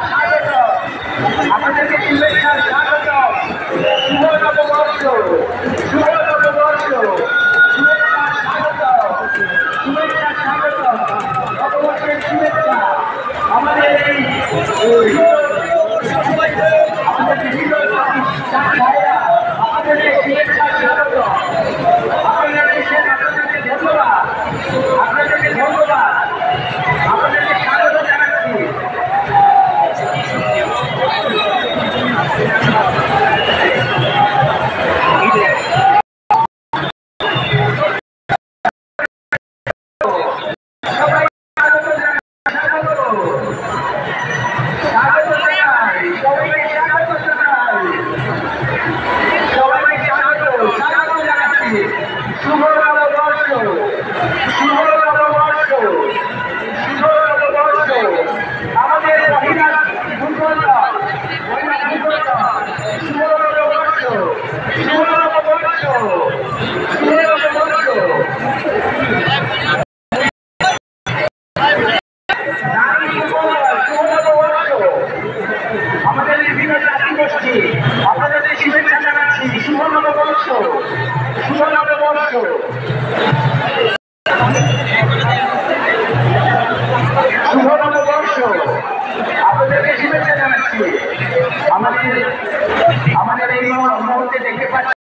স্বাগত, আপনাদেরকে শুভেচ্ছা স্বাগত। শুভ নববর্ষ, শুভ নববর্ষ, শুভেচ্ছা স্বাগত, শুভেচ্ছা স্বাগত, নববর্ষের শুভেচ্ছা। আমাদের এই আমাদের বিভিন্ন ভাইরা আপনাদেরকে শুভেচ্ছা স্বাগত। আপনাদেরকে ধন্যবাদ, আপনাদেরকে ধন্যবাদ, আপনাদেরকে স্বাগত জানাচ্ছি। শুভ নববর্ষ, শুভ নববর্ষ, শুভ নববর্ষ। আমাদের মহিলা ভূগোলরা, মহিলা ভূগোলরা, শুভ নববর্ষ, শুভ নববর্ষ, শুভ নববর্ষ। নারী ভূগোলরা, শুভ নববর্ষ। আমাদের বিভিন্ন জাতি গোষ্ঠী আপনাদের শুভেচ্ছা জানাচ্ছি। শুভ নববর্ষ, শুভ নববর্ষ।